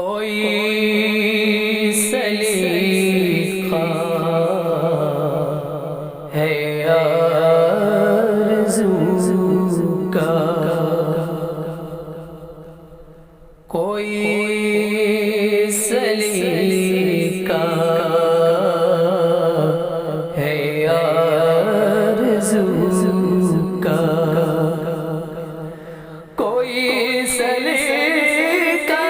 کوئی سلیقہ ہے آرزو کا، کوئی سلیقہ ہے آرزو کا، کوئی سلیقہ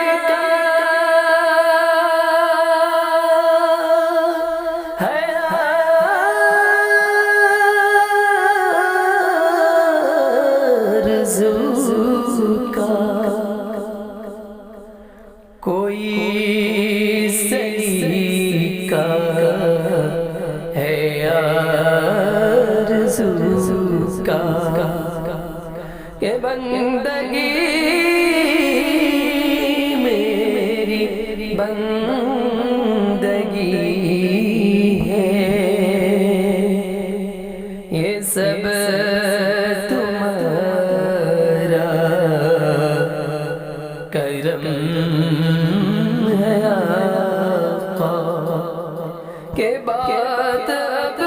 ہے آرزو کا، کوئی سلیقہ ہے آرزو کا، کہ بندگی میری بندگی ہے، یہ سب تمہارا کرم ہے آقا، کہ بات اب